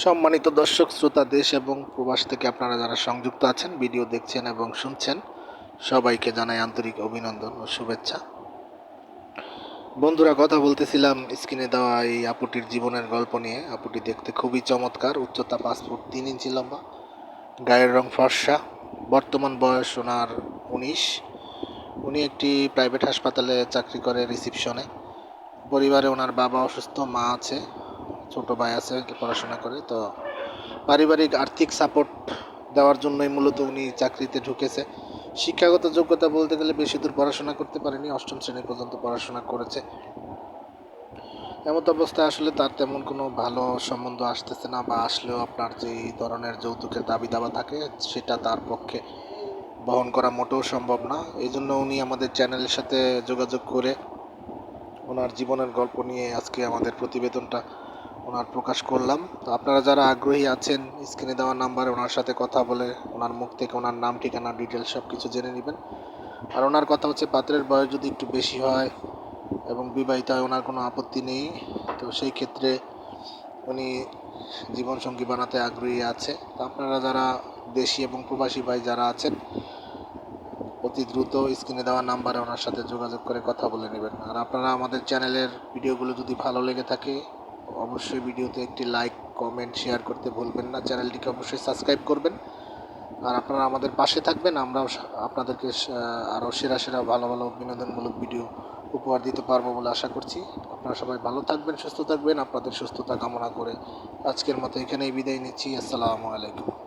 সম্মানিত দর্শক শ্রোতা, দেশ এবং প্রবাস থেকে আপনারা যারা সংযুক্ত আছেন, ভিডিও দেখছেন এবং শুনছেন, সবাইকে জানাই আন্তরিক অভিনন্দন ও শুভেচ্ছা। বন্ধুরা, কথা বলতেছিলাম স্ক্রিনে দেওয়া এই আপুটির জীবনের গল্প নিয়ে। আপুটি দেখতে খুবই চমৎকার, উচ্চতা 5 ফুট 3 ইঞ্চি লম্বা, গায়ের রং ফর্সা, বর্তমান বয়স ওনার 19। উনি একটি প্রাইভেট হাসপাতালে চাকরি করে রিসিপশনে। পরিবারে ওনার বাবা অসুস্থ, মা আছে, ছোট ভাই আছে পড়াশোনা করে। তো পারিবারিক আর্থিক সাপোর্ট দেওয়ার জন্যই মূলত উনি চাকরিতে ঢুকেছে। শিক্ষাগত যোগ্যতা বলতে গেলে বেশি দূর পড়াশোনা করতে পারেনি, 8ম শ্রেণী পর্যন্ত পড়াশোনা করেছে। এমত অবস্থায় আসলে তার তেমন কোনো ভালো সম্বন্ধ আসতেছে না, বা আসলেও আপনার যেই ধরনের যৌতুকের দাবি দাবা থাকে সেটা তার পক্ষে বহন করা মোটেও সম্ভব না। এই জন্য উনি আমাদের চ্যানেলের সাথে যোগাযোগ করে ওনার জীবনের গল্প নিয়ে আজকে আমাদের প্রতিবেদনটা ওনার প্রকাশ করলাম। তো আপনারা যারা আগ্রহী আছেন, স্ক্রিনে দেওয়া নাম্বারে ওনার সাথে কথা বলে ওনার মুখ থেকে ওনার নাম, ঠিকানা, ডিটেলস সব কিছু জেনে নেবেন। আর ওনার কথা হচ্ছে, পাত্রের বয়স যদি একটু বেশি হয় এবং বিবাহিত হয়, ওনার কোনো আপত্তি নেই। তো সেই ক্ষেত্রে উনি জীবনসঙ্গী বানাতে আগ্রহী আছে। তো আপনারা যারা দেশি এবং প্রবাসী ভাই যারা আছেন, অতি দ্রুত স্ক্রিনে দেওয়া নাম্বারে ওনার সাথে যোগাযোগ করে কথা বলে নেবেন। আর আপনারা আমাদের চ্যানেলের ভিডিওগুলো যদি ভালো লেগে থাকে, অবশ্যই ভিডিওতে একটি লাইক, কমেন্ট, শেয়ার করতে ভুলবেন না। চ্যানেলটিকে অবশ্যই সাবস্ক্রাইব করবেন। আর আপনারা আমাদের পাশে থাকবেন। আমরাও আপনাদেরকে আরও সেরা সেরা ভালো ভালো বিনোদনমূলক ভিডিও উপহার দিতে পারবো বলে আশা করছি। আপনারা সবাই ভালো থাকবেন, সুস্থ থাকবেন। আপনাদের সুস্থতা কামনা করে আজকের মতো এখানেই বিদায় নিচ্ছি। আসসালামু আলাইকুম।